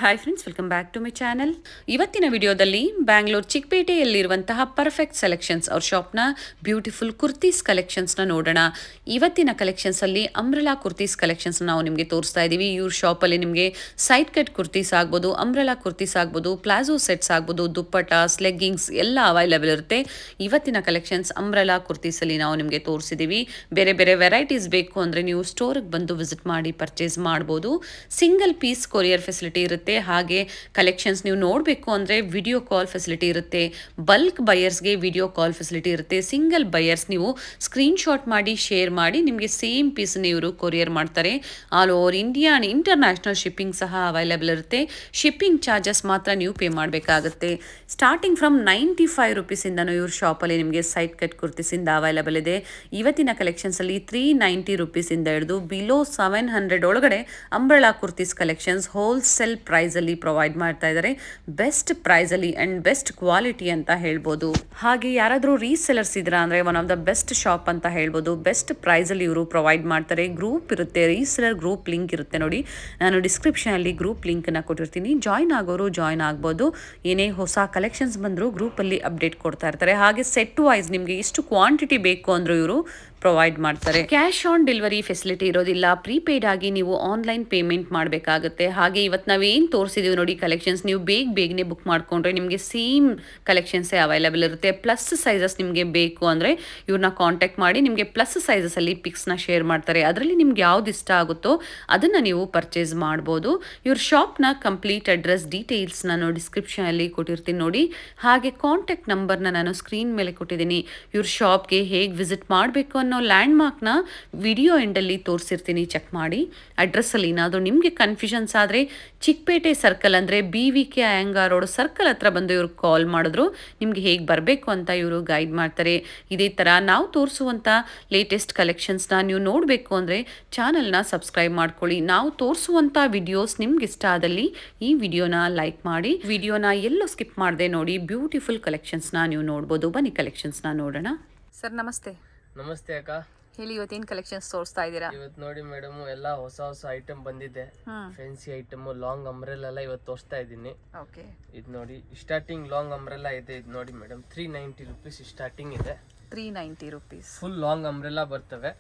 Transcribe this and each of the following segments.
Hi friends, welcome back to my channel. ಇವತ್ತಿನ ವಿಡಿಯೋದಲ್ಲಿ Bangalore ಚಿಕ್ಕಪೇಟೆಯಲ್ಲಿರುವಂತಹ perfect selections ಅವ್ರ ಶಾಪ್ನ ಬ್ಯೂಟಿಫುಲ್ ಕುರ್ತೀಸ್ ಕಲೆಕ್ಷನ್ಸ್ನ ನೋಡೋಣ. ಇವತ್ತಿನ ಕಲೆಕ್ಷನ್ಸಲ್ಲಿ ಅಂಬ್ರೆಲಾ ಕುರ್ತೀಸ್ ಕಲೆಕ್ಷನ್ಸ್ ನಾವು ನಿಮಗೆ ತೋರಿಸ್ತಾ ಇದ್ದೀವಿ. ಇವ್ರ ಶಾಪಲ್ಲಿ ನಿಮಗೆ ಸೈಡ್ ಕಟ್ ಕುರ್ತೀಸ್ ಆಗ್ಬೋದು, ಅಂಬ್ರೆಲಾ ಕುರ್ತೀಸ್ ಆಗ್ಬೋದು, ಪ್ಲಾಜೋ ಸೆಟ್ಸ್ ಆಗ್ಬೋದು, ದುಪ್ಪಟಾಸ್, ಲೆಗ್ಗಿಂಗ್ಸ್ ಎಲ್ಲ ಅವೈಲೇಬಲ್ ಇರುತ್ತೆ. ಇವತ್ತಿನ ಕಲೆಕ್ಷನ್ಸ್ ಅಂಬ್ರೆಲಾ ಕುರ್ತೀಸಲ್ಲಿ ನಾವು ನಿಮಗೆ ತೋರಿಸಿದ್ದೀವಿ. ಬೇರೆ ಬೇರೆ ವೆರೈಟೀಸ್ ಬೇಕು ಅಂದರೆ ನೀವು ಸ್ಟೋರಿಗೆ ಬಂದು ವಿಸಿಟ್ ಮಾಡಿ ಪರ್ಚೇಸ್ ಮಾಡ್ಬೋದು. ಸಿಂಗಲ್ ಪೀಸ್ ಕೊರಿಯರ್ ಫೆಸಿಲಿಟಿ ಇರುತ್ತೆ. ಹಾಗೆ ಕಲೆಕ್ಷನ್ಸ್ ನೀವು ನೋಡಬೇಕು ಅಂದರೆ ವಿಡಿಯೋ ಕಾಲ್ ಫೆಸಿಲಿಟಿ ಇರುತ್ತೆ. ಬಲ್ಕ್ ಬಯರ್ಸ್ಗೆ ವಿಡಿಯೋ ಕಾಲ್ ಫೆಸಿಲಿಟಿ ಇರುತ್ತೆ. ಸಿಂಗಲ್ ಬಯರ್ಸ್ ನೀವು ಸ್ಕ್ರೀನ್ಶಾಟ್ ಮಾಡಿ ಶೇರ್ ಮಾಡಿ ನಿಮಗೆ ಸೇಮ್ ಪೀಸನ್ನು ಇವರು ಕೊರಿಯರ್ ಮಾಡ್ತಾರೆ. All over India and international shipping ಸಹ ಅವೈಲೇಬಲ್ ಇರುತ್ತೆ. ಶಿಪ್ಪಿಂಗ್ ಚಾರ್ಜಸ್ ಮಾತ್ರ ನೀವು ಪೇ ಮಾಡಬೇಕಾಗುತ್ತೆ. ಸ್ಟಾರ್ಟಿಂಗ್ ಫ್ರಮ್ 95 ರುಪೀಸಿಂದನೂ ಇವ್ರ ಶಾಪಲ್ಲಿ ನಿಮಗೆ ಸೈಡ್ ಕಟ್ ಕುರ್ತೀಸಿಂದ ಅವೈಲೇಬಲ್ ಇದೆ. ಇವತ್ತಿನ ಕಲೆಕ್ಷನ್ಸಲ್ಲಿ 390 ರುಪೀಸಿಂದ ಹಿಡಿದು ಬಿಲೋ 700 ಒಳಗಡೆ ಅಂಬ್ರೆಲಾ ಕುರ್ತೀಸ್ ಕಲೆಕ್ಷನ್ಸ್ ಹೋಲ್ಸೇಲ್ ಪ್ರೈಸಲ್ಲಿ ಪ್ರೊವೈಡ್ ಮಾಡ್ತಾ ಇದ್ದಾರೆ. ಬೆಸ್ಟ್ ಪ್ರೈಸಲ್ಲಿ ಆ್ಯಂಡ್ ಬೆಸ್ಟ್ ಕ್ವಾಲಿಟಿ ಅಂತ ಹೇಳ್ಬೋದು. ಹಾಗೆ ಯಾರಾದರೂ ರೀಸೆಲರ್ಸ್ ಇದ್ದೀರಾ ಅಂದರೆ one of the best shop ಅಂತ ಹೇಳ್ಬೋದು. ಬೆಸ್ಟ್ ಪ್ರೈಸಲ್ಲಿ ಇವರು ಪ್ರೊವೈಡ್ ಮಾಡ್ತಾರೆ. ಗ್ರೂಪ್ ಇರುತ್ತೆ, ರೀಸೆಲರ್ ಗ್ರೂಪ್ ಲಿಂಕ್ ಇರುತ್ತೆ ನೋಡಿ. ನಾನು ಡಿಸ್ಕ್ರಿಪ್ಷನಲ್ಲಿ ಗ್ರೂಪ್ ಲಿಂಕನ್ನು ಕೊಟ್ಟಿರ್ತೀನಿ. ಜಾಯ್ನ್ ಆಗೋರು ಜಾಯ್ನ್ ಆಗ್ಬೋದು. ಏನೇ ಹೊಸ ಕಲೆಕ್ಷನ್ಸ್ ಬಂದರೂ ಗ್ರೂಪಲ್ಲಿ ಅಪ್ಡೇಟ್ ಕೊಡ್ತಾ ಇರ್ತಾರೆ. ಹಾಗೆ ಸೆಟ್ ವೈಸ್ ನಿಮಗೆ ಎಷ್ಟು ಕ್ವಾಂಟಿಟಿ ಬೇಕು ಅಂದರೂ ಇವರು ಪ್ರೊವೈಡ್ ಮಾಡ್ತಾರೆ. ಕ್ಯಾಶ್ ಆನ್ ಡೆಲಿವರಿ ಫೆಸಿಲಿಟಿ ಇರೋದಿಲ್ಲ. ಪ್ರೀಪೇಯ್ಡ್ ಆಗಿ ನೀವು ಆನ್ಲೈನ್ ಪೇಮೆಂಟ್ ಮಾಡಬೇಕಾಗುತ್ತೆ. ಹಾಗೆ ಇವತ್ತು ನಾವೇನು ತೋರಿಸಿದ್ದೀವಿ ನೋಡಿ ಕಲೆಕ್ಷನ್ಸ್, ನೀವು ಬೇಗನೆ ಬುಕ್ ಮಾಡಿಕೊಂಡ್ರೆ ನಿಮಗೆ ಸೇಮ್ ಕಲೆಕ್ಷನ್ಸೇ ಅವೈಲೇಬಲ್ ಇರುತ್ತೆ. ಪ್ಲಸ್ ಸೈಜಸ್ ನಿಮಗೆ ಬೇಕು ಅಂದರೆ ಇವ್ರನ್ನ ಕಾಂಟ್ಯಾಕ್ಟ್ ಮಾಡಿ ನಿಮಗೆ ಪ್ಲಸ್ ಸೈಜಸಲ್ಲಿ ಪಿಕ್ಸ್ನ ಶೇರ್ ಮಾಡ್ತಾರೆ. ಅದರಲ್ಲಿ ನಿಮ್ಗೆ ಯಾವ್ದು ಇಷ್ಟ ಆಗುತ್ತೋ ಅದನ್ನು ನೀವು ಪರ್ಚೇಸ್ ಮಾಡ್ಬೋದು. ಇವ್ರ ಶಾಪ್ನ ಕಂಪ್ಲೀಟ್ ಅಡ್ರೆಸ್ ಡೀಟೇಲ್ಸ್ ನಾನು ಡಿಸ್ಕ್ರಿಪ್ಷನಲ್ಲಿ ಕೊಟ್ಟಿರ್ತೀನಿ ನೋಡಿ. ಹಾಗೆ ಕಾಂಟ್ಯಾಕ್ಟ್ ನಂಬರ್ನ ನಾನು ಸ್ಕ್ರೀನ್ ಮೇಲೆ ಕೊಟ್ಟಿದ್ದೀನಿ. ಇವ್ರ ಶಾಪ್ಗೆ ಹೇಗೆ ವಿಸಿಟ್ ಮಾಡಬೇಕು ಅನ್ನೋ ಲ್ಯಾಂಡ್ ಮಾರ್ಕ್ನ ವಿಡಿಯೋ ಎಂಡಲ್ಲಿ ತೋರಿಸಿರ್ತೀನಿ, ಚೆಕ್ ಮಾಡಿ. ಅಡ್ರೆಸ್ಸಲ್ಲಿ ಏನಾದರೂ ನಿಮಗೆ ಕನ್ಫ್ಯೂಷನ್ಸ್ ಆದರೆ ಚಿಕ್ಕಪೇಟೆ ಸರ್ಕಲ್ ಅಂದರೆ BVK ಅಯ್ಯಂಗಾರ್ ರೋಡ್ ಸರ್ಕಲ್ ಹತ್ರ ಬಂದು ಇವ್ರು ಕಾಲ್ ಮಾಡಿದ್ರು ನಿಮಗೆ ಹೇಗೆ ಬರಬೇಕು ಅಂತ ಇವರು ಗೈಡ್ ಮಾಡ್ತಾರೆ. ಇದೇ ಥರ ನಾವು ತೋರಿಸುವಂಥ ಲೇಟೆಸ್ಟ್ ಕಲೆಕ್ಷನ್ಸ್ನ ನೀವು ನೋಡಬೇಕು ಅಂದರೆ ಚಾನಲ್ನ ಸಬ್ಸ್ಕ್ರೈಬ್ ಮಾಡ್ಕೊಳ್ಳಿ. ನಾವು ತೋರಿಸುವಂಥ ವಿಡಿಯೋಸ್ ನಿಮ್ಗೆ ಇಷ್ಟ ಆದಲ್ಲಿ ಈ ವಿಡಿಯೋನ ಲೈಕ್ ಮಾಡಿ. ವಿಡಿಯೋನ ಎಲ್ಲೂ ಸ್ಕಿಪ್ ಮಾಡದೆ ನೋಡಿ. ಬ್ಯೂಟಿಫುಲ್ ಕಲೆಕ್ಷನ್ಸ್ನ ನೀವು ನೋಡ್ಬೋದು. ಬನ್ನಿ ಕಲೆಕ್ಷನ್ಸ್ನ ನೋಡೋಣ. ಸರ್ ನಮಸ್ತೆ. ನಮಸ್ತೆ ಅಕ್ಕ, ಹೇಳಿ ಇವತ್ತೇನು ಕಲೆಕ್ಷನ್ಸ್ ತೋರಿಸ್ತಾ ಇದ್ದೀರಾ? ಇವತ್ತು ನೋಡಿ ಮೇಡಮ್ ಎಲ್ಲ ಹೊಸ ಐಟಮ್ ಬಂದಿದೆ. ಫ್ಯಾನ್ಸಿ ಐಟಮ್ ಲಾಂಗ್ ಅಂಬ್ರೆಲಾ ಎಲ್ಲ ಇವತ್ತು ತೋರಿಸ್ತಾ ಇದ್ದೀನಿ. ಓಕೆ, ಇದು ನೋಡಿ ಸ್ಟಾರ್ಟಿಂಗ್ ಲಾಂಗ್ ಅಂಬ್ರೆಲಾ ಇದೆ. ಇದು ನೋಡಿ ಮೇಡಮ್ 390 ರುಪೀಸ್ ಸ್ಟಾರ್ಟಿಂಗ್ ಇದೆ. 390 ರುಪೀಸ್ ಫುಲ್ ಲಾಂಗ್ ಅಂಬ್ರೆಲಾ ಬರ್ತವೆ.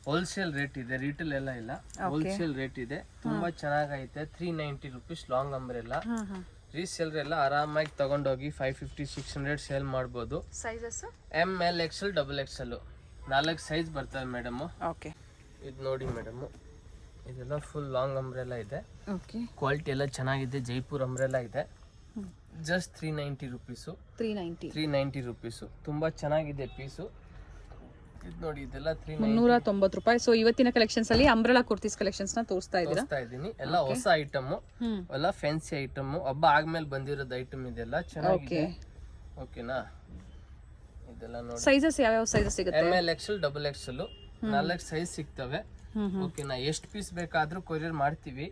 ಹೋಲ್ಸೇಲ್ ರೇಟ್ ಇದೆ, ರೀಟೇಲ್ ಎಲ್ಲ ಇಲ್ಲ, ಹೋಲ್ಸೇಲ್ ರೇಟ್ ಇದೆ. ತುಂಬಾ ಚೆನ್ನಾಗೈತೆ. 390 ರುಪೀಸ್ ಲಾಂಗ್ ಅಂಬ್ರೆಲಾ. ರೀಸೇಲರ್ ಎಲ್ಲ ಆರಾಮಾಗಿ ತಗೊಂಡೋಗಿ 550-600 ಸೇಲ್ ಮಾಡ್ಬೋದು. Sizes ML XL XXL 4 size ಬರ್ತವೆ ಮೇಡಮ್. ಓಕೆ, ಇದು ನೋಡಿ ಮೇಡಮ್, ಇದೆಲ್ಲ ಫುಲ್ ಲಾಂಗ್ ಅಂಬ್ರೆಲಾ ಇದೆ. ಓಕೆ, ಕ್ವಾಲಿಟಿ ಎಲ್ಲ ಚೆನ್ನಾಗಿದೆ. ಜೈಪುರ್ ಅಂಬ್ರೆಲಾ ಇದೆ. Just 390 rupees. 390 ರುಪೀಸು. ತುಂಬಾ ಚೆನ್ನಾಗಿದೆ ಪೀಸು. ಇದು ನೋಡಿ, ಇದೆಲ್ಲ 390 ರೂಪಾಯಿ. ಸೊ ಇವತ್ತಿನ ಕಲೆಕ್ಷನ್ಸ್ ಅಲ್ಲಿ ಅಂಬ್ರೆಲಾ ಕುರ್ತೀಸ್ ಕಲೆಕ್ಷನ್ಸ್ ನ ತೋರಿಸ್ತಾ ಇದ್ದೀನಿ. ಎಲ್ಲ ಹೊಸ ಐಟಮ್, ಎಲ್ಲ ಫ್ಯಾನ್ಸಿ ಐಟಮ್, ಹಬ್ಬ ಆದ್ಮೇಲೆ ಬಂದಿರೋದು ಐಟಮ್. ಇದೆಲ್ಲ ಚೆನ್ನಾಗಿದೆ. ಓಕೆನಾ? ಇದೆಲ್ಲ ನೋಡಿ, ಸೈಜಸ್ ಯಾವ ಸೈಜಸ್ ಸಿಗುತ್ತೆ? ML XL XXL 4 ಸೈಜ್ ಸಿಗ್ತವೆ. ಓಕೆನಾ? ಎಷ್ಟು ಪೀಸ್ ಬೇಕಾದ್ರೂ ಕೊರಿಯರ್ ಮಾಡ್ತೀವಿ.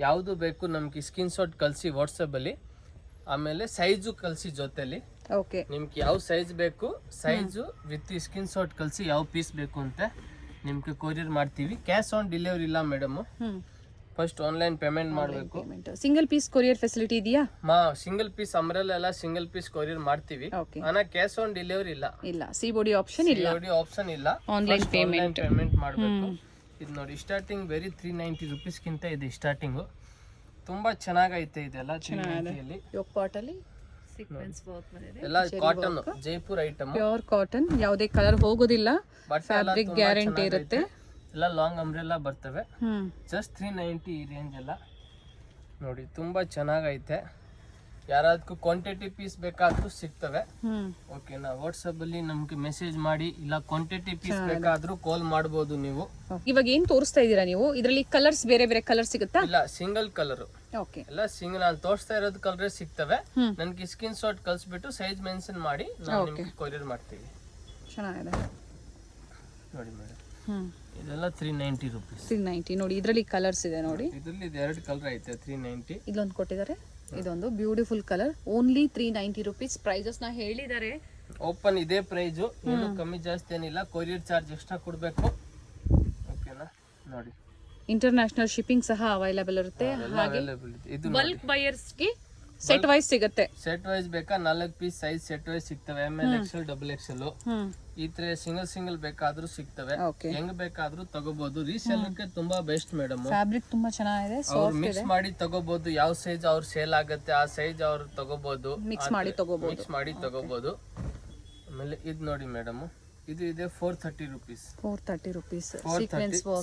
ಯಾವುದು ಬೇಕು ನಮ್ಗೆ ಸ್ಕ್ರೀನ್ ಶಾಟ್ ಕಳಿಸಿ ವಾಟ್ಸಪ್ ಅಲ್ಲಿ. ಆಮೇಲೆ ಸೈಜು ಕಳಿಸಿ ಜೊತೆಲಿ. ಓಕೆ, ನಿಮ್ಗೆ ಯಾವ ಸೈಜ್ ಬೇಕು ಸೈಜು ವಿತ್ ಸ್ಕ್ರೀನ್ ಶಾಟ್ ಕಳಿಸಿ ಯಾವ ಪೀಸ್ ಬೇಕು ಅಂತ ನಿಮ್ಗೆ ಕೊರಿಯರ್ ಮಾಡ್ತೀವಿ. ಕ್ಯಾಶ್ ಆನ್ ಡೆಲಿವರಿ ಇಲ್ಲ ಮೇಡಮ್. ಫಸ್ಟ್ ಆನ್ಲೈನ್ ಪೇಮೆಂಟ್ ಮಾಡಬೇಕು. ಸಿಂಗಲ್ ಪೀಸ್ ಕೊರಿಯರ್ ಫೆಸಿಲಿಟಿ ಇದೆಯಾ? ಸಿಂಗಲ್ ಪೀಸ್ ಅಂಬ್ರೆಲಾ ಎಲ್ಲ ಸಿಂಗಲ್ ಪೀಸ್ ಕೊರಿಯರ್ ಮಾಡ್ತೀವಿ. ಆನ ಕ್ಯಾಶ್ ಆನ್ ಡೆಲಿವರಿ ಇಲ್ಲ. COD ಆಪ್ಷನ್ ಇಲ್ಲ. COD ಆಪ್ಷನ್ ಇಲ್ಲ. ಆನ್ಲೈನ್ ಪೇಮೆಂಟ್ ಮಾಡಬೇಕು. ಇದು ನೋಡಿ ಸ್ಟಾರ್ಟಿಂಗ್ ವೆರಿ 390 ರುಪೀಸ್ ಗಿಂತ ಇದೆ ಸ್ಟಾರ್ಟಿಂಗ್. ತುಂಬಾ ಚೆನ್ನಾಗೈತೆ. ಇದೆಲ್ಲ 390 ಯೋಗಪಾಟಲ್ಲಿ ಸೀಕ್ವೆನ್ಸ್ ವರ್ಕ್ ಬಂದಿದೆ. ಎಲ್ಲ cotton Jaipur item, pure cotton, ಯಾವುದೇ ಕಲರ್ ಹೋಗೋದಿಲ್ಲ. ಫ್ಯಾಬ್ರಿಕ್ ಗ್ಯಾರಂಟಿ ಇರುತ್ತೆ. ಎಲ್ಲ ಲಾಂಗ್ ಅಂಬ್ರೆಲಾ ಬರ್ತವೆ. ಜಸ್ಟ್ 390 ಈ ರೇಂಜ್ ಎಲ್ಲ ನೋಡಿ. ತುಂಬಾ ಚೆನ್ನಾಗೈತೆ. ಯಾರಾದ್ರೂ ಕ್ವಾಂಟಿಟಿ ಪೀಸ್ ಬೇಕಾದ್ರೂ ಸಿಗ್ತವೆ. ಓಕೆನಾ? ವಾಟ್ಸಪ್ ಅಲ್ಲಿ ನಮ್ಗೆ ಮೆಸೇಜ್ ಮಾಡಿ, ಇಲ್ಲ ಕ್ವಾಂಟಿಟಿ ಪೀಸ್ ಬೇಕಾದ್ರೂ ಕಾಲ್ ಮಾಡಬಹುದು ನೀವು. ಇವಾಗ ಏನ್ ತೋರಿಸ್ತಾ ಇದ್ದೀರಾ ನೀವು? ಇದರಲ್ಲಿ ಕಲರ್ಸ್ ಬೇರೆ ಬೇರೆ ಕಲರ್ ಸಿಗುತ್ತಾ? ಇಲ್ಲ, ಸಿಂಗಲ್ ಕಲರ್. ಓಕೆ, ಎಲ್ಲ ಸಿಂಗಲ್. ನಾನು ತೋರಿಸ್ತಾ ಇರೋದು ಕಲರ್ ಸಿಗ್ತವೆ. ನನ್ಗೆ ಸ್ಕ್ರೀನ್ ಶಾಟ್ ಕಳ್ಸಿಬಿಟ್ಟು ಸೈಜ್ ಮೆನ್ಷನ್ ಮಾಡಿ ನಾವು ನಿಮ್ಗೆ ಕೊರಿಯರ್ ಮಾಡ್ತೀವಿ. ಚೆನ್ನಾಗಿದೆ ನೋಡಿ ಮೇಡಮ್, ಇದೆಲ್ಲ 390 ರುಪೀಸ್. 390 ನೋಡಿ. ಇದರಲ್ಲಿ ಕಲರ್ಸ್ ಇದೆ ನೋಡಿ. ಇದರಲ್ಲಿ 2 ಕಲರ್ ಐತೆ. 390 ಇದೊಂದು ಕೊಟ್ಟಿದ್ದಾರೆ. ಇದೊಂದು beautiful colour. Only 390 rupees. Prices ನ ಹೇಳಿದ್ದಾರೆ. ಓಪನ್ ಇದೇ ಪ್ರೈಸ್, ಏನು ಕಮ್ಮಿ ಜಾಸ್ತಿ ಏನಿಲ್ಲ. ಕೊರಿಯರ್ ಚಾರ್ಜ್ ಎಕ್ಸ್ಟ್ರಾ ಕೊಡಬೇಕು. ಓಕೆನಾ? ನೋಡಿ ಇಂಟರ್ನ್ಯಾಷನಲ್ ಶಿಪ್ಪಿಂಗ್ ಸಹ ಅವೈಲಬಲ್ ಇರುತ್ತೆ. ಹಾಗೆ ಅವೈಲೇಬಲ್ ಇದೆ. ಇದು ಬಲ್ಕ್ ಬಯರ್ಸ್ಗೆ ಸೆಟ್ ವೈಸ್ ಸಿಗುತ್ತೆ. ಸೆಟ್ ವೈಸ್ ಬೇಕಾ 4 ಪೀಸ್ ಸೈಜ್ ಸೆಟ್ ವೈಸ್ ಸಿಗ್ತವೆ. ML XL XXL ಈ ತರ ಸಿಂಗಲ್ ಬೇಕಾದ್ರೂ ಸಿಗ್ತವೆ. ಹೆಂಗ್ ಬೇಕಾದ್ರೂ ತಗೋಬಹುದು. ರೀಸೆಲ್ಲರ್ಗೆ ತುಂಬಾ ಬೆಸ್ಟ್ ಮೇಡಮ್. ಫ್ಯಾಬ್ರಿಕ್ ತುಂಬಾ ಚೆನ್ನಾಗಿದೆ. ಅವ್ರು ಮಿಕ್ಸ್ ಮಾಡಿ ತಗೋಬಹುದು. ಯಾವ ಸೈಜ್ ಅವ್ರ ಸೇಲ್ ಆಗುತ್ತೆ ಆ ಸೈಜ್ ಅವ್ರು ತಗೋಬಹುದು. ಮಿಕ್ಸ್ ಮಾಡಿ ತಗೋಬಹುದು. ಆಮೇಲೆ ಇದು ನೋಡಿ ಮೇಡಮ್, ಇದು ಇದೆ 430 ರುಪೀಸ್. 430 ರುಪೀಸ್.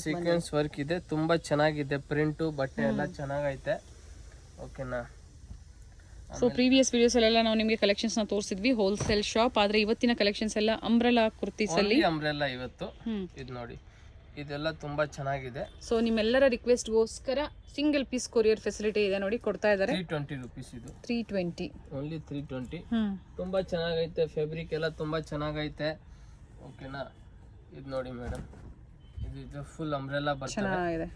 ಸೀಕ್ವೆನ್ಸ್ ವರ್ಕ್ ಇದೆ, ತುಂಬಾ ಚೆನ್ನಾಗಿದೆ. ಪ್ರಿಂಟು ಬಟ್ಟೆ ಎಲ್ಲ ಚೆನ್ನಾಗೈತೆ. ಓಕೆನಾ. ಸೊ ಪ್ರೀವಿಯಸ್ ವಿಡಿಯೋಸ್ ಅಲ್ಲೆಲ್ಲ ನಾವು ನಿಮಗೆ ಕಲೆಕ್ಷನ್ಸ್ ನ ತೋರಿಸಿದ್ವಿ, ಹೋಲ್ಸೇಲ್ ಶಾಪ್. ಆದ್ರೆ ಇವತ್ತಿನ ಕಲೆಕ್ಷನ್ಸ್ ಎಲ್ಲ ಅಂಬ್ರೆಲಾ ಕುರ್ತೀಸ್ ಅಲ್ಲಿ. ಅಂಬ್ರೆಲಾ ಇವತ್ತು ಇದು ನೋಡಿ, ಇದೆಲ್ಲ ತುಂಬಾ ಚೆನ್ನಾಗಿದೆ. ಸೊ ನಿಮ್ಮೆಲ್ಲರ ರಿಕ್ವೆಸ್ಟ್ ಗೋಸ್ಕರ ಸಿಂಗಲ್ ಪೀಸ್ ಕೊರಿಯರ್ ಫೆಸಿಲಿಟಿ ಇದೆ ನೋಡಿ, ಕೊಡ್ತಾ ಇದ್ದಾರೆ. 320 ರುಪೀಸ್. ಇದು 320 ಓನ್ಲಿ 320. ತುಂಬಾ ಚೆನ್ನಾಗೈತೆ. ಫ್ಯಾಬ್ರಿಕ್ ಎಲ್ಲ ತುಂಬಾ ಚೆನ್ನಾಗೈತೆ. ಓಕೆನಾ. ಇದು ನೋಡಿ ಮೇಡಮ್, ಇದು ಫುಲ್ ಅಂಬ್ರೆಲಾ ಬರ್ತವೆ. ಚೆನ್ನಾಗಿದೆ.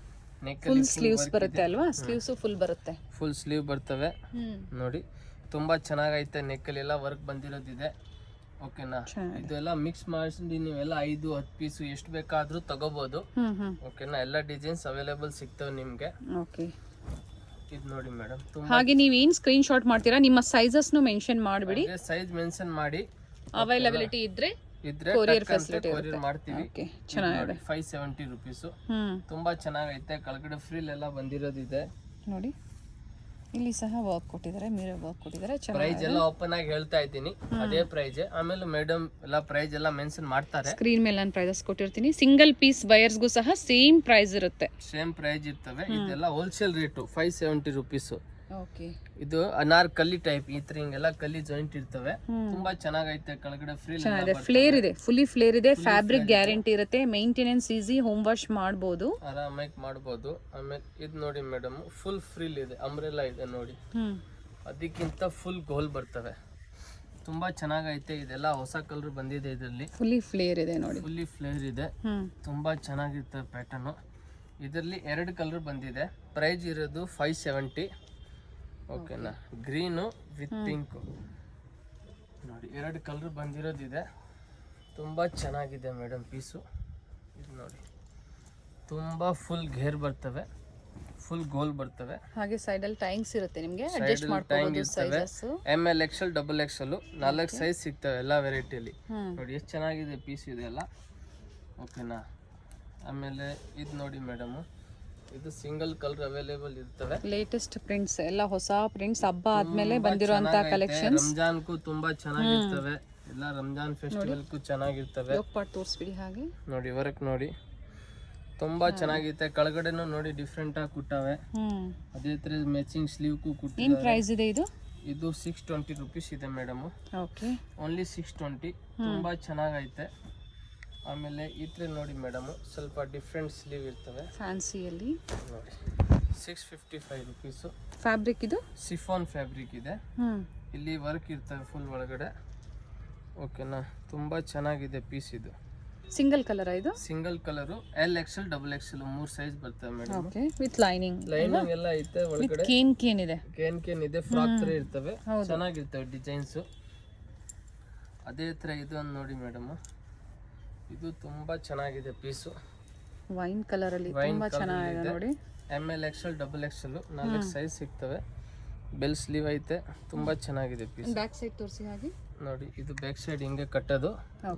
ಫುಲ್ ಸ್ಲೀವ್ಸ್ ಬರುತ್ತೆ ಅಲ್ವಾ? ಸ್ಲೀವ್ಸ್ ಫುಲ್ ಬರುತ್ತೆ. ಫುಲ್ ಸ್ಲೀವ್ ಬರ್ತವೆ ನೋಡಿ. ತುಂಬಾ ಚೆನ್ನಾಗೈತೆ. ನೆಕ್ಕಲ್ಲಿ ಎಲ್ಲ ವರ್ಕ್ ಬಂದಿರೋದಿದೆ. ಓಕೆನಾ. ಇದೆಲ್ಲ ಮಿಕ್ಸ್ ಮಾಡಿಸಿ ನೀವೆಲ್ಲ 5-10 ಪೀಸ್ ಎಷ್ಟು ಬೇಕಾದ್ರೂ ತಗೋಬಹುದು. ಓಕೆನಾ. ಎಲ್ಲ ಡಿಸೈನ್ಸ್ ಅವೈಲೇಬಲ್ ಸಿಗ್ತವೆ ನಿಮ್ಗೆ. ಓಕೆ. ಇದು ನೋಡಿ ಮೇಡಮ್, ಹಾಗೆ ನೀವು ಏನ್ ಸ್ಕ್ರೀನ್ ಶಾಟ್ ಮಾಡ್ತೀರಾ ನಿಮ್ಮ ಸೈಜಸ್ ನು ಮೆನ್ಷನ್ ಮಾಡಿಬಿಡಿ. ಸೈಜ್ ಮೆನ್ಷನ್ ಮಾಡಿ, ಅವೈಲಬಿಲಿಟಿ ಇದ್ರೆ ಕೊರಿಯರ್ ಫೆಸಿಲಿಟಿ ಮಾಡ್ತೀವಿ. ಚೆನ್ನಾಗಿದೆ. 570 ರುಪೀಸ್. ತುಂಬಾ ಚೆನ್ನಾಗೈತೆ. ಕೆಳಗಡೆ ಫ್ರಿಲ್ ಎಲ್ಲ ಬಂದಿರೋದಿದೆ ನೋಡಿ. ಇಲ್ಲಿ ಸಹ ವರ್ಕ್ ಕೊಟ್ಟಿದ್ದಾರೆ, ಮಿರರ್ ವರ್ಕ್ ಕೊಟ್ಟಿದ್ದಾರೆ. ಪ್ರೈಸ್ ಎಲ್ಲ ಓಪನ್ ಆಗಿ ಹೇಳ್ತಾ ಇದ್ದೀನಿ, ಅದೇ ಪ್ರೈಸ್. ಆಮೇಲೆ ಮೇಡಮ್ ಎಲ್ಲ ಪ್ರೈಸ್ ಎಲ್ಲ ಮೆನ್ಷನ್ ಮಾಡ್ತಾರೆ. ಸ್ಕ್ರೀನ್ ಮೇಲೆ ನಾನು ಪ್ರೈಸಸ್ ಕೊಟ್ಟಿರ್ತೀನಿ. ಸಿಂಗಲ್ ಪೀಸ್ ಬಯರ್ಸ್ಗೂ ಸಹ ಸೇಮ್ ಪ್ರೈಸ್ ಇರುತ್ತೆ. ಸೇಮ್ ಪ್ರೈಸ್ ಇರ್ತವೆ. ಇದೆಲ್ಲ ಹೋಲ್ಸೇಲ್ ರೇಟ್ 570 ರುಪೀಸ್. ಓಕೆ. ಇದು ಅನಾರ್ ಕಲ್ಲಿ ಟೈಪ್. ಈ ತರ ಹಿಂಗೆಲ್ಲ ಕಲ್ಲಿ ಜಾಯಿಂಟ್ ಇರ್ತವೆ. ತುಂಬಾ ಚೆನ್ನಾಗೈತೆ. ಕೆಳಗಡೆ ಫ್ರೀ ಫ್ಲೇರ್ ಇದೆ, ಫುಲ್ಲಿ ಫ್ಲೇರ್ ಇದೆ. ಫ್ಯಾಬ್ರಿಕ್ ಗ್ಯಾರಂಟಿ ಇರುತ್ತೆ. ಮೇಂಟೆನೆನ್ಸ್ ಈಸಿ, ಹೋಮ್ ವಾಶ್ ಮಾಡಬಹುದು, ಆರಾಮಾಗಿ ಮಾಡಬಹುದು. ಆಮೇಲೆ ಇದು ನೋಡಿ ಮೇಡಮ್, ಫುಲ್ ಫ್ರಿಲ್ ಇದೆ, ಅಂಬ್ರೆಲಾ ಇದೆ ನೋಡಿ. ಅದಕ್ಕಿಂತ ಫುಲ್ ಗೋಲ್ ಬರ್ತವೆ. ತುಂಬಾ ಚೆನ್ನಾಗೈತೆ. ಇದೆಲ್ಲ ಹೊಸ ಕಲರ್ ಬಂದಿದೆ. ಇದರಲ್ಲಿ ಫುಲ್ಲಿ ಫ್ಲೇರ್ ಇದೆ ನೋಡಿ. ಫುಲ್ಲಿ ಫ್ಲೇರ್ ಇದೆ. ತುಂಬಾ ಚೆನ್ನಾಗಿರ್ತವೆ ಪ್ಯಾಟರ್ನ್. ಇದರಲ್ಲಿ 2 ಕಲರ್ ಬಂದಿದೆ. ಪ್ರೈಸ್ ಇರೋದು 570. ಓಕೆನಾ. ಗ್ರೀನು ವಿತ್ ಪಿಂಕ್ ನೋಡಿ, 2 ಕಲರ್ ಬಂದಿರೋದಿದೆ. ತುಂಬಾ ಚೆನ್ನಾಗಿದೆ ಮೇಡಮ್ ಪೀಸು. ಇದು ನೋಡಿ, ತುಂಬಾ ಫುಲ್ ಘೇರ್ ಬರ್ತವೆ, ಫುಲ್ ಗೋಲ್ ಬರ್ತವೆ. ಹಾಗೆ ಸೈಡ್ ಅಲ್ಲಿ ಟೈಂಗ್ಸ್ ಇರುತ್ತೆ, ನಿಮಗೆ ಅಡ್ಜಸ್ಟ್ ಮಾಡ್ಕೊಳ್ಳಬಹುದು sizes. ML XL XXL 4 size ಸಿಗ್ತವೆ ಎಲ್ಲ ವೆರೈಟಿಯಲ್ಲಿ. ನೋಡಿ ಎಷ್ಟು ಚೆನ್ನಾಗಿದೆ ಪೀಸ್ ಇದೆಲ್ಲ. ಓಕೆನಾ. ಆಮೇಲೆ ಇದು ನೋಡಿ ಮೇಡಮ್, ಇದು ಸಿಂಗಲ್ ಕಲರ್ ಅವೈಲೇಬಲ್ ಇರ್ತವೆ. ಲೇಟೆಸ್ಟ್ ಪ್ರಿಂಟ್ಸ್ ಎಲ್ಲ ಹೊಸ ಪ್ರಿಂಟ್ಸ್, ಹಬ್ಬ ಆದ್ಮೇಲೆ ಬಂದಿರುವಂತ ಕಲೆಕ್ಷನ್ಸ್. ರಂಜಾನ್ಗೂ ತುಂಬಾ ಚೆನ್ನಾಗಿರ್ತವೆ. ಎಲ್ಲ ರಂಜಾನ್ ಫೆಸ್ಟಿವಲ್ಗೂ ಚೆನ್ನಾಗಿರ್ತವೆ. ಪಾರ್ಟ್ ತೋರಿಸ್ಬಿಡಿ. ಹಾಗೆ ನೋಡಿ ವರ್ಕ್ ನೋಡಿ, ತುಂಬಾ ಚೆನ್ನಾಗಿರುತ್ತೆ. ಕೆಳಗಡೆನೂ ನೋಡಿ ಡಿಫ್ರೆಂಟ್ ಆಗಿ ಕುಟ್ಟವೆ. ಅದೇ ತರ ಮ್ಯಾಚಿಂಗ್ ಸ್ಲೀವ್ ಗೂ ಕುಟ್ಟಿದ್ದಾರೆ. ಏನ್ ಪ್ರೈಸ್ ಇದೆ ಇದು? ಇದು 620 ರುಪೀಸ್ ಇದೆ ಮೇಡಮ್. ಓಕೆ. ಓನ್ಲಿ 620. ತುಂಬಾ ಚೆನ್ನಾಗೈತೆ. ಆಮೇಲೆ ಈ ತರ ನೋಡಿ ಮೇಡಮ್, ಸ್ವಲ್ಪ ಡಿಫ್ರೆಂಟ್ ಸ್ಲೀವ್ ಇರ್ತವೆ ಫ್ಯಾನ್ಸಿಯಲ್ಲಿ ನೋಡಿ. 655 ರುಪೀಸ್. ಫ್ಯಾಬ್ರಿಕ್ ಇದು ಸಿಫಾನ್ ಫ್ಯಾಬ್ರಿಕ್ ಇದೆ. ಇಲ್ಲಿ ವರ್ಕ್ ಇರ್ತವೆ ಫುಲ್ ಒಳಗಡೆ. ಓಕೆನಾ. ತುಂಬಾ ಚೆನ್ನಾಗಿದೆ ಪೀಸ್. ಇದು ಸಿಂಗಲ್ ಕಲರ್. ಇದು single colour. L XL XXL 3 size ಬರ್ತವೆ ಮೇಡಮ್. ಓಕೆ. ವಿತ್ ಲೈನಿಂಗ್ ಎಲ್ಲ ಐತೆ ಒಳಗಡೆ. ಕೇನ್ ಇದೆ, ಕೇನ್ ಇದೆ. ಫ್ರಾಕ್ ತರ ಇರ್ತವೆ, ಚೆನ್ನಾಗಿರ್ತವೆ ಡಿಸೈನ್ಸ್. ಅದೇ ತರ ಇದು ನೋಡಿ ಮೇಡಮ್, ಇದು ತುಂಬಾ ಚೆನ್ನಾಗಿದೆ ಪೀಸು. ವೈನ್ ಕಲರ್ ಅಲ್ಲಿ ತುಂಬಾ ಚೆನ್ನಾಗಿದೆ ನೋಡಿ. ML XL XXL 4 ಸೈಜ್ ಸಿಗ್ತವೆ. ಬೆಲ್ ಸ್ಲೀವ್ ಐತೆ. ತುಂಬಾ ಚೆನ್ನಾಗಿದೆ ಪೀಸ್. ಬ್ಯಾಕ್ ಸೈಡ್ ತೋರಿಸಿ. ಹಾಗೆ ನೋಡಿ, ಇದು ಬ್ಯಾಕ್ ಸೈಡ್ ಹಿಂಗೆ ಕಟ್ಟೋದು,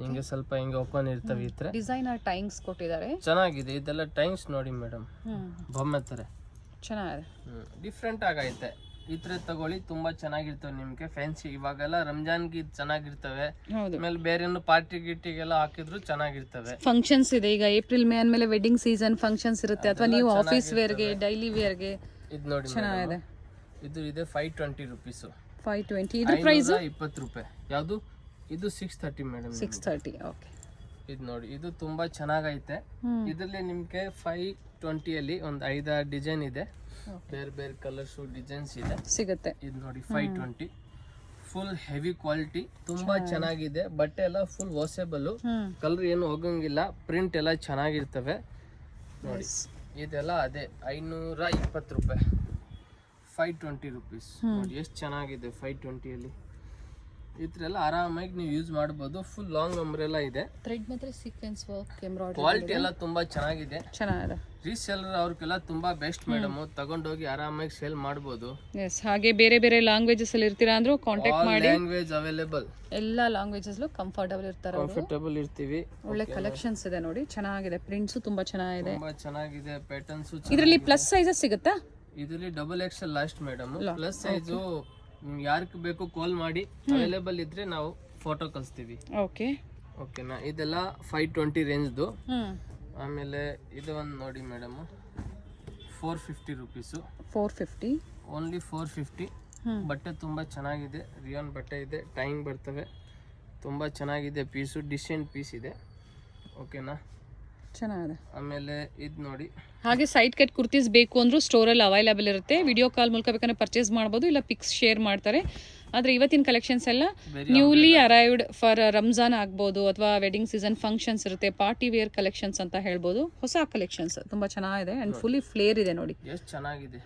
ಹಿಂಗೆ ಸ್ವಲ್ಪ ಹಿಂಗೆ ಓಪನ್ ಇರ್ತವೆ. ಈ ತರ ಡಿಸೈನರ್ ಟೈಂಗ್ಸ್ ಕೊಟ್ಟಿದ್ದಾರೆ. ಚೆನ್ನಾಗಿದೆ. ಇದೆಲ್ಲ ಟೈಂಗ್ಸ್ ನೋಡಿ ಮೇಡಮ್, ಬೊಮ್ಮೆ ತರ ಚೆನ್ನಾಗಿದೆ. ಡಿಫ್ರೆಂಟ್ ಆಗೈತೆ. ಈ ತರ ತಗೊಳ್ಳಿ, ತುಂಬಾ ಚೆನ್ನಾಗಿರ್ತವೆ ನಿಮ್ಗೆ. ಫ್ಯಾನ್ಸಿ ಇವಾಗೆಲ್ಲ ರಂಜಾನ್ಗೆ ಚೆನ್ನಾಗಿರ್ತವೆ. ಆಮೇಲೆ ಬೇರೆನು ಪಾರ್ಟಿ ಗಿಟ್ಟಿಗೆಲ್ಲ ಹಾಕಿದ್ರು ಚೆನ್ನಾಗಿರ್ತವೆ. ಫಂಕ್ಷನ್ಸ್ ಇದೆ ಈಗ, ಏಪ್ರಿಲ್ ಮೇ ಅಂದ್ಮೇಲೆ ವೆಡ್ಡಿಂಗ್ ಸೀಸನ್ ಫಂಕ್ಷನ್ಸ್ ಇರುತ್ತೆ, ಅಥವಾ ನೀವು ಆಫೀಸ್ ವೇರ್ಗೆ ಡೈಲಿ ವೇರ್ಗೆ. ಇದು ನೋಡಿ ಚೆನ್ನಾಗಿದೆ. ಇದು ಇದೆ 520 ರುಪೀಸ್. 520. ಇದು ಪ್ರೈಸ್ 20 ರೂಪಾಯಿ. ಯಾವುದು ಇದು? 630 ಮೇಡಮ್. 630. ಓಕೆ. ಇದು ನೋಡಿ, ಇದು ತುಂಬಾ ಚೆನ್ನಾಗೈತೆ. ಇದರಲ್ಲಿ ನಿಮ್ಗೆ 520 ಅಲ್ಲಿ ಒಂದು 5 ಡಿಸೈನ್ ಇದೆ. ಬೇರೆ ಬೇರೆ ಕಲರ್ಸ್ ಡಿಸೈನ್ಸ್ ಇದೆ ಸಿಗುತ್ತೆ. ಇದು ನೋಡಿ 520. Full heavy quality. ತುಂಬಾ ಚೆನ್ನಾಗಿದೆ. ಬಟ್ಟೆ ಎಲ್ಲ ಫುಲ್ ವಾಷೇಬಲ್. ಕಲರ್ ಏನು ಹೋಗಂಗಿಲ್ಲ. ಪ್ರಿಂಟ್ ಎಲ್ಲ ಚೆನ್ನಾಗಿರ್ತವೆ ನೋಡಿ. ಇದೆಲ್ಲ ಅದೇ 520 ರೂಪಾಯಿ. 520 ರುಪೀಸ್ ನೋಡಿ, ಎಷ್ಟು ಚೆನ್ನಾಗಿದೆ 520 ಅಲ್ಲಿ. ಈ ತರ ಎಲ್ಲ ಆರಾಮಾಗಿ ನೀವು ಯೂಸ್ ಮಾಡಬಹುದು. ಫುಲ್ ಲಾಂಗ್ ಅಂಬ್ರೆಲಾ ಇದೆ. ಥ್ರೆಡ್ ಮತ್ತೆ ಸೀಕ್ವೆನ್ಸ್ ವರ್ಕ್ ಎಂಬ್ರಾಯ್ಡರಿ ಕ್ವಾಲಿಟಿ ಎಲ್ಲ ತುಂಬಾ ಚೆನ್ನಾಗಿದೆ. ಚೆನ್ನಾಗಿದೆ. ರೀಸೆಲ್ಲರ್ ಅವ್ರಿಗೆಲ್ಲ ತುಂಬಾ ಬೆಸ್ಟ್ ಮೇಡಮ್. ತಗೊಂಡೋಗಿ ಆರಾಮಾಗಿ ಸೇಲ್ ಮಾಡಬಹುದು. ಎಸ್, ಹಾಗೆ ಬೇರೆ ಬೇರೆ ಲ್ಯಾಂಗ್ವೇಜಸ್ ಅಲ್ಲಿ ಇರ್ತೀರಾ ಅಂದ್ರೂ ಕಾಂಟ್ಯಾಕ್ಟ್ ಮಾಡಿ. ಲ್ಯಾಂಗ್ವೇಜ್ ಅವೈಲೇಬಲ್, ಎಲ್ಲ ಲ್ಯಾಂಗ್ವೇಜಸ್ ಕಂಫರ್ಟಬಲ್ ಇರ್ತಾರೆ. ಕಂಫರ್ಟಬಲ್ ಇರ್ತೀವಿ. ಒಳ್ಳೆ ಕಲೆಕ್ಷನ್ಸ್ ಇದೆ ನೋಡಿ, ಚೆನ್ನಾಗಿದೆ. ಪ್ರಿಂಟ್ಸ್ ತುಂಬಾ ಚೆನ್ನಾಗಿದೆ. ತುಂಬಾ ಚೆನ್ನಾಗಿದೆ. ಪ್ಯಾಟರ್ನ್ಸ್ ಇದರಲ್ಲಿ ಪ್ಲಸ್ ಸೈಜಸ್ ಸಿಗುತ್ತಾ? ಇದರಲ್ಲಿ double XL last madam. Plus size ನಿಮ್ಗೆ ಯಾರಿಗೆ ಬೇಕು ಕಾಲ್ ಮಾಡಿ, ಅವೈಲೇಬಲ್ ಇದ್ರೆ ನಾವು ಫೋಟೋ ಕಳಿಸ್ತೀವಿ. ಓಕೆ ಓಕೆನಾ. ಇದೆಲ್ಲ 520 ರೇಂಜ್ದು. ಆಮೇಲೆ ಇದು ಒಂದು ನೋಡಿ ಮೇಡಮ್, 450 ರುಪೀಸು. 450 ಓನ್ಲಿ 450. ಬಟ್ಟೆ ತುಂಬ ಚೆನ್ನಾಗಿದೆ. ರಿಯಾನ್ ಬಟ್ಟೆ ಇದೆ, ಟೈಂಗ್ ಬರ್ತವೆ. ತುಂಬ ಚೆನ್ನಾಗಿದೆ ಪೀಸು, ಡಿಸೆಂಟ್ ಪೀಸ್ ಇದೆ. ಓಕೆನಾ, ಚೆನ್ನಾಗಿದೆ. ಆಮೇಲೆ ಇದು ನೋಡಿ, ಹಾಗೆ ಸೈಡ್ ಕಟ್ ಕುರ್ತೀಸ್ ಬೇಕು ಅಂದ್ರೂ ಸ್ಟೋರಲ್ಲಿ ಅವೈಲೇಬಲ್ ಇರುತ್ತೆ. ವಿಡಿಯೋ ಕಾಲ್ ಮೂಲಕ ಬೇಕಂದ್ರೆ ಪರ್ಚೇಸ್ ಮಾಡ್ಬೋದು, ಇಲ್ಲ ಪಿಕ್ಸ್ ಶೇರ್ ಮಾಡ್ತಾರೆ. ಆದರೆ ಇವತ್ತಿನ ಕಲೆಕ್ಷನ್ಸ್ ಎಲ್ಲ ನ್ಯೂಲಿ ಅರೈವ್ಡ್ ಫಾರ್ ರಂಜಾನ್ ಆಗ್ಬೋದು, ಅಥವಾ ವೆಡ್ಡಿಂಗ್ ಸೀಸನ್ ಫಂಕ್ಷನ್ಸ್ ಇರುತ್ತೆ, ಪಾರ್ಟಿ ವೇರ್ ಕಲೆಕ್ಷನ್ಸ್ ಅಂತ ಹೇಳ್ಬೋದು. ಹೊಸ ಕಲೆಕ್ಷನ್ಸ್ ತುಂಬಾ ಚೆನ್ನಾಗಿದೆ ಅಂಡ್ ಫುಲ್ಲಿ ಫ್ಲೇರ್ ಇದೆ ನೋಡಿ, ಎಷ್ಟು ಚೆನ್ನಾಗಿದೆ.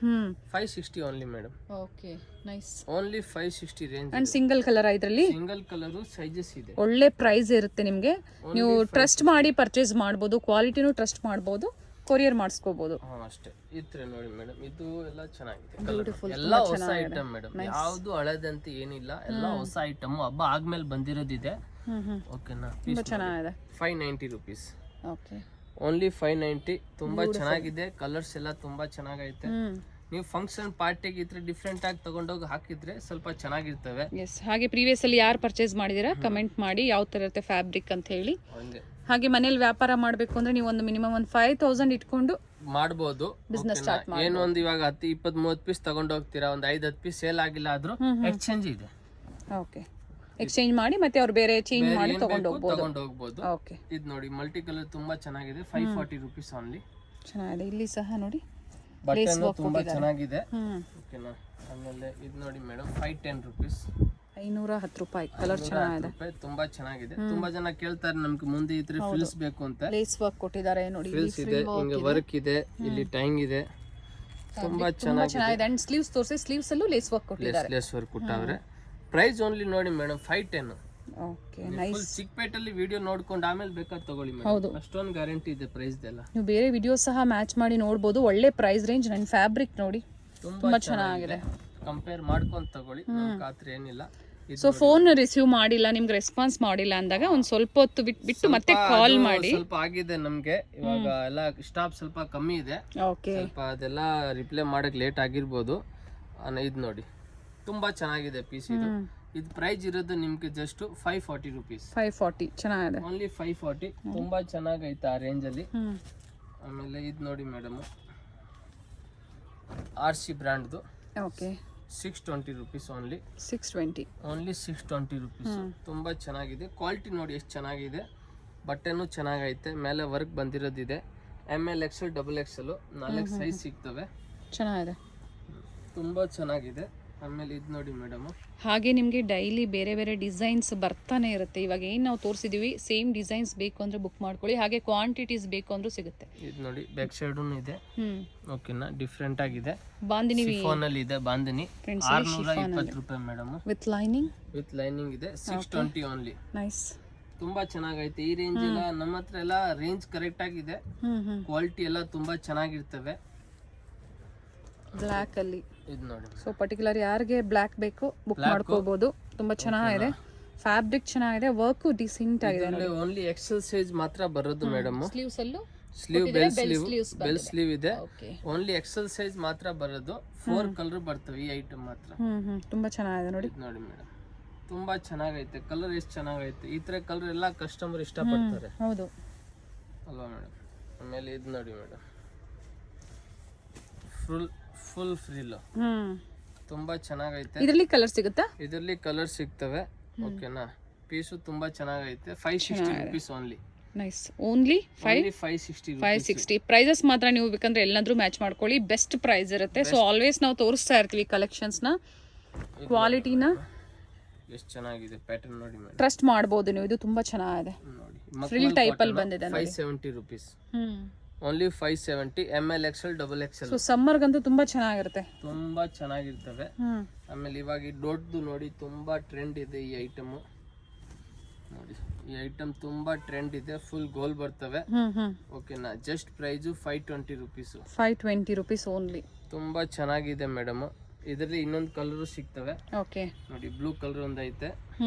560 only madam. Okay, nice. Only 560 range. And single colour ಇದರಲ್ಲಿ, ಸಿಂಗಲ್ ಕಲರ್ ಸೈಜಸ್ ಇದೆ. ಒಳ್ಳೆ ಪ್ರೈಸ್ ಇರುತ್ತೆ ನಿಮಗೆ. ನೀವು ಟ್ರಸ್ಟ್ ಮಾಡಿ ಪರ್ಚೇಸ್ ಮಾಡ್ಬೋದು, ಕ್ವಾಲಿಟಿನೂ ಟ್ರಸ್ಟ್ ಮಾಡ್ಬೋದು, ಕೊರಿಯರ್ ಮಾಡಿಸ್ಕೋಬಹುದು. ಅಷ್ಟೇ. ಇದ್ರೆ ನೋಡಿ ಮೇಡಮ್, ಇದು ಎಲ್ಲ ಚೆನ್ನಾಗಿದೆ. ಎಲ್ಲ ಹೊಸ ಐಟಮ್ ಮೇಡಮ್, ಯಾವ್ದು ಹಳದಂತ ಏನಿಲ್ಲ, ಎಲ್ಲ ಹೊಸ ಐಟಮ್. ಹಬ್ಬ ಆದ್ಮೇಲೆ ಬಂದಿರೋದಿದೆ. ಓಕೆನಾ, ಚೆನ್ನಾಗಿದೆ. 590 ರುಪೀಸ್. Okay, only 590. ತುಂಬಾ ಚೆನ್ನಾಗಿದೆ. ಕಲರ್ಸ್ ಎಲ್ಲ ತುಂಬಾ ಚೆನ್ನಾಗೈತೆ. ನೀವು ಫಂಕ್ಷನ್ ಪಾರ್ಟಿಗೆ ಇದ್ರೆ ಡಿಫ್ರೆಂಟ್ ಆಗಿ ತಗೊಂಡೋಗಿ ಹಾಕಿದ್ರೆ ಸ್ವಲ್ಪ ಚೆನ್ನಾಗಿರ್ತವೆ. ಎಸ್, ಹಾಗೆ ಪ್ರೀವಿಯಸ್ ಅಲ್ಲಿ ಯಾರು ಪರ್ಚೇಸ್ ಮಾಡಿದೀರಾ ಕಮೆಂಟ್ ಮಾಡಿ, ಯಾವ ತರ ಇರುತ್ತೆ ಫ್ಯಾಬ್ರಿಕ್ ಅಂತ ಹೇಳಿ. ಹಾಗೆ ಮನೇಲಿ ವ್ಯಾಪಾರ ಮಾಡಬೇಕು ಅಂದ್ರೆ ನೀವು ಒಂದು ಮಿನಿಮಮ್ 5,000 ಇಟ್ಕೊಂಡು ಮಾಡಬಹುದು. ಬಿಸ್ನೆಸ್ ಸ್ಟಾರ್ಟ್ ಮಾಡಿ. ಏನು ಒಂದು ಇವಾಗ 10, 20, 30 ಪೀಸ್ ತಗೊಂಡು ಹೋಗ್ತೀರಾ, ಒಂದು 5-10 ಪೀಸ್ ಸೇಲ್ ಆಗಿಲ್ಲ ಆದ್ರೂ ಎಕ್ಸ್ಚೇಂಜ್ ಇದೆ. ಓಕೆ, ಎಕ್ಸ್ಚೇಂಜ್ ಮಾಡಿ ಮತ್ತೆ ಅವ್ರು ಬೇರೆ ಚೇಂಜ್ ಮಾಡಿ ತಗೊಂಡು ಹೋಗ್ಬೋದು. ಓಕೆ, ಇದು ನೋಡಿ ಮಲ್ಟಿ ಕಲರ್ ತುಂಬಾ ಚೆನ್ನಾಗಿದೆ. 540 ರುಪೀಸ್ ಓನ್ಲಿ. ಚೆನ್ನಾಗಿದೆ. ಇಲ್ಲಿ ಸಹ ನೋಡಿ ಬಟನ್ ತುಂಬಾ ಚೆನ್ನಾಗಿದೆ. ಓಕೆನಾ. ಆಮೇಲೆ ಇದು ನೋಡಿ ಮೇಡಮ್, 510 ರುಪೀಸ್. 510 ರೂಪಾಯಿ. ಕಲರ್ ಚೆನ್ನಾಗಿದೆ, ತುಂಬಾ ಚೆನ್ನಾಗಿದೆ. ತುಂಬಾ ಜನ ಕೇಳ್ತಾರೆ ನಮ್ಗೆ ಮುಂದೆ ಇದ್ರೆ ಫ್ರಿಲ್ಸ್ ಬೇಕು ಅಂತ. ಲೇಸ್ ವರ್ಕ್ ಕೊಟ್ಟಿದ್ದಾರೆ ನೋಡಿ, ಫ್ರಿಲ್ಸ್ ಇದೆ, ಹಿಂಗೆ ವರ್ಕ್ ಇದೆ, ಇಲ್ಲಿ ಟೈಂಗ್ ಇದೆ. ತುಂಬಾ ಚೆನ್ನಾಗಿದೆ. ಅಂಡ್ ಸ್ಲೀವ್ಸ್ ತೋರಿಸಿ, ಸ್ಲೀವ್ಸ್ ಅಲ್ಲೂ ಲೇಸ್ ವರ್ಕ್ ಕೊಟ್ಟಿದ್ದಾರೆ. ಲೇಸ್ ವರ್ಕ್ ಕೊಟ್ಟವ್ರೆ. ಪ್ರೈಸ್ ಓನ್ಲಿ ನೋಡಿ ಮೇಡಮ್ 510. Okay, nice. ಚಿಕ್ಕಪೇಟಲ್ಲಿ ವಿಡಿಯೋ ನೋಡ್ಕೊಂಡು ಆಮೇಲೆ ಬೇಕಾದ್ರೆ ತಗೊಳ್ಳಿ ಮೇಡಮ್. ಅಷ್ಟೊಂದು ಗ್ಯಾರಂಟಿ ಇದೆ ಪ್ರೈಸ್ ಎಲ್ಲ. ನೀವು ಬೇರೆ ವಿಡಿಯೋ ಸಹ ಮ್ಯಾಚ್ ಮಾಡಿ ನೋಡಬಹುದು. ಒಳ್ಳೆ ಪ್ರೈಸ್ ರೇಂಜ್. ನನ್ನ ಫ್ಯಾಬ್ರಿಕ್ ನೋಡಿ ತುಂಬಾ ಚೆನ್ನಾಗಿದೆ. ಕಂಪೇರ್ ಮಾಡ್ಕೊಂಡು ತಗೊಳ್ಳಿ, ಖಾತ್ರಿ ಏನಿಲ್ಲ. ಸೊ ಫೋನ್ ರಿಸೀವ್ ಮಾಡಿಲ್ಲ, ನಿಮ್ಗೆ ರೆಸ್ಪಾನ್ಸ್ ಮಾಡಿಲ್ಲ ಅಂದಾಗ ಒಂದ್ ಸ್ವಲ್ಪ ಹೊತ್ತು ಬಿಟ್ಟು ಮತ್ತೆ ಕಾಲ್ ಮಾಡಿ. ಸ್ವಲ್ಪ ಆಗಿದೆ ನಮ್ಗೆ ಇವಾಗ, ಎಲ್ಲ ಸ್ಟಾಪ್ ಸ್ವಲ್ಪ ಕಮ್ಮಿ ಇದೆ. ಓಕೆ, ಸ್ವಲ್ಪ ಅದೆಲ್ಲ ರಿಪ್ಲೈ ಮಾಡಕ್ ಲೇಟ್ ಆಗಿರ್ಬೋದು. ಇದು ನೋಡಿ ತುಂಬಾ ಚೆನ್ನಾಗಿದೆ ಪೀಸ್. ಇದು ಪ್ರೈಸ್ ಇರೋದು ನಿಮ್ಗೆ ಜಸ್ಟ್ 540 ರುಪೀಸ್. 540 ಚೆನ್ನಾಗಿದೆ. ಓನ್ಲಿ 540. ತುಂಬಾ ಚೆನ್ನಾಗೈತೆ ಆ ರೇಂಜ್ ಅಲ್ಲಿ. ಆಮೇಲೆ ಇದು ನೋಡಿ ಮೇಡಮ್, RC ಬ್ರ್ಯಾಂಡ್ದು. Okay, 620 rupees only. 620 only 620 rupees. ತುಂಬಾ ಚೆನ್ನಾಗಿದೆ. ಕ್ವಾಲಿಟಿ ನೋಡಿ ಎಷ್ಟು ಚೆನ್ನಾಗಿದೆ. ಬಟ್ಟೆನೂ ಚೆನ್ನಾಗೈತೆ. ಮೇಲೆ ವರ್ಕ್ ಬಂದಿರೋದಿದೆ. ML XL XXL 4 ಸೈಜ್ ಸಿಗ್ತವೆ. ಚೆನ್ನಾಗಿದೆ, ತುಂಬಾ ಚೆನ್ನಾಗಿದೆ. ಆಮೇಲೆ ಇದು ನೋಡಿ ಮೇಡಮ್, ಹಾಗೆ ನಿಮಗೆ ಡೈಲಿ ಬೇರೆ ಬೇರೆ ಡಿಸೈನ್ಸ್ ಬರ್ತಾನೆ ಇರುತ್ತೆ. ಇವಾಗ ಏನು ನಾವು ತೋರಿಸಿದೀವಿ ಸೇಮ್ ಡಿಸೈನ್ಸ್ ಬೇಕು ಅಂದ್ರೆ ಬುಕ್ ಮಾಡ್ಕೊಳ್ಳಿ. ಹಾಗೆ ಕ್ವಾಂಟಿಟೀಸ್ ಬೇಕು ಅಂದ್ರೂ ಸಿಗುತ್ತೆ. ಇದು ನೋಡಿ ಬ್ಯಾಕ್ ಸೈಡ್ ಇದೆ. ಓಕೆನಾ, ಡಿಫ್ರೆಂಟ್ ಆಗಿದೆ. ಬಾಂದಿನಿ ಫೋನ್ ಅಲ್ಲಿ ಇದೆ. ಬಾಂದಿನಿ 620 ರೂಪಾಯಿ ಮೇಡಮ್. ವಿತ್ ಲೈನಿಂಗ್ ಇದೆ. 620 ಓನ್ಲಿ. ನೈಸ್, ತುಂಬಾ ಚೆನ್ನಾಗೈತೆ. ಈ ರೇಂಜ್ ಎಲ್ಲ ನಮ್ಮ ಹತ್ರ ಎಲ್ಲ ರೇಂಜ್ ಕರೆಕ್ಟ್ ಆಗಿದೆ. ಕ್ವಾಲಿಟಿ ಎಲ್ಲ ತುಂಬಾ ಚೆನ್ನಾಗಿರ್ತವೆ. ಬ್ಲ್ಯಾಕ್ ಅಲ್ಲಿ ಇದು ನೋಡಿ. ಸೊ ಪರ್ಟಿಕ್ಯುಲರ್ ಯಾರಿಗೆ ಬ್ಲ್ಯಾಕ್ ಬೇಕು ಬುಕ್ ಮಾಡ್ಕೋಬಹುದು. ತುಂಬಾ ಚೆನ್ನಾಗಿದೆ. ಫ್ಯಾಬ್ರಿಕ್ ಚೆನ್ನಾಗಿದೆ. ವರ್ಕ್ ಡಿಸೆಂಟ್ ಆಗಿದೆ. ಓನ್ಲಿ ಎಕ್ಸೆಲ್ ಸೈಜ್ ಮಾತ್ರ ಬರೋದು ಮೇಡಮ್. ಸ್ಲೀವ್ಸ್ ಅಲ್ಲೂ ಬೆಲ್ ಸ್ಲೀವ್ ಇದೆ. ಓನ್ಲಿ ಎಕ್ಸೆಲ್ ಸೈಜ್ ಮಾತ್ರ ಬರೋದು. 4 ಕಲರ್ ಬರ್ತವೆ ಈ ಐಟಮ್ ಮಾತ್ರ. ತುಂಬಾ ಚೆನ್ನಾಗಿದೆ ನೋಡಿ. ನೋಡಿ ಮೇಡಮ್, ತುಂಬಾ ಚೆನ್ನಾಗೈತೆ. ಕಲರ್ ಎಷ್ಟು ಚೆನ್ನಾಗೈತೆ. ಈ ತರ ಕಲರ್ ಎಲ್ಲ ಕಸ್ಟಮರ್ ಇಷ್ಟಪಡ್ತಾರೆ. ಹೌದು ಅಲ್ವಾ ಮೇಡಮ್. ಆಮೇಲೆ ಇದು ನೋಡಿ ಮೇಡಮ್, ಫುಲ್ ಫ್ರಿಲ್. ತುಂಬಾ ಚೆನ್ನಾಗೈತೆ. ಇದರಲ್ಲಿ ಕಲರ್ ಸಿಗುತ್ತಾ? ಇದರಲ್ಲಿ ಕಲರ್ ಸಿಗ್ತವೆ. ಓಕೆನಾ. ಪೀಸು ತುಂಬಾ ಚೆನ್ನಾಗೈತೆ. 560 rupees only. Nice. Only 560 prices ಮಾತ್ರ. ನೀವು ಬೇಕಂದ್ರೆ ಎಲ್ಲಾದ್ರೂ ಮ್ಯಾಚ್ ಮಾಡ್ಕೊಳ್ಳಿ. ಬೆಸ್ಟ್ ಪ್ರೈಸ್ ಇರುತ್ತೆ. ಸೊ ಆಲ್ವೇಸ್ ನಾವು ತೋರಿಸ್ತಾ ಇರ್ತೀವಿ ಕಲೆಕ್ಷನ್ಸ್ ನ, ಕ್ವಾಲಿಟಿನ. ಎಷ್ಟು ಚೆನ್ನಾಗಿದೆ ಪ್ಯಾಟರ್ನ್ ನೋಡಿ ಮೇಡಮ್. ಟ್ರಸ್ಟ್ ಮಾಡಬಹುದು ನೀವು. ಇದು ತುಂಬಾ ಚೆನ್ನಾಗಿದೆ. ನೋಡಿ, ಫ್ರಿಲ್ ಟೈಪ್ ಅಲ್ಲಿ ಬಂದಿದೆ ನೋಡಿ. 570 rupees. Only 570 ML XL XXL so ಸಮ್ಮರ್ಗಂತೂ ತುಂಬಾ ಚೆನ್ನಾಗಿರುತ್ತೆ. ತುಂಬಾ ಚೆನ್ನಾಗಿರ್ತವೆ. ಆಮೇಲೆ ಇವಾಗ ಈ ದೊಡ್ಡದು ನೋಡಿ ತುಂಬಾ ಟ್ರೆಂಡ್ ಇದೆ ಈ ಐಟಮ್ ನೋಡಿ. ಈ ಐಟಮ್ ತುಂಬಾ ಟ್ರೆಂಡ್ ಇದೆ, ಫುಲ್ ಗೋಲ್ ಬರ್ತವೆ. ಓಕೆನಾ, just price 520 rupees. 520 rupees only. ತುಂಬಾ ಚೆನ್ನಾಗಿದೆ ಮೇಡಮ್. ಇದರಲ್ಲಿ ಇನ್ನೊಂದು ಕಲರ್ ಸಿಗ್ತವೆ. ಓಕೆ ನೋಡಿ, ಬ್ಲೂ ಕಲರ್ ಒಂದೈತೆ,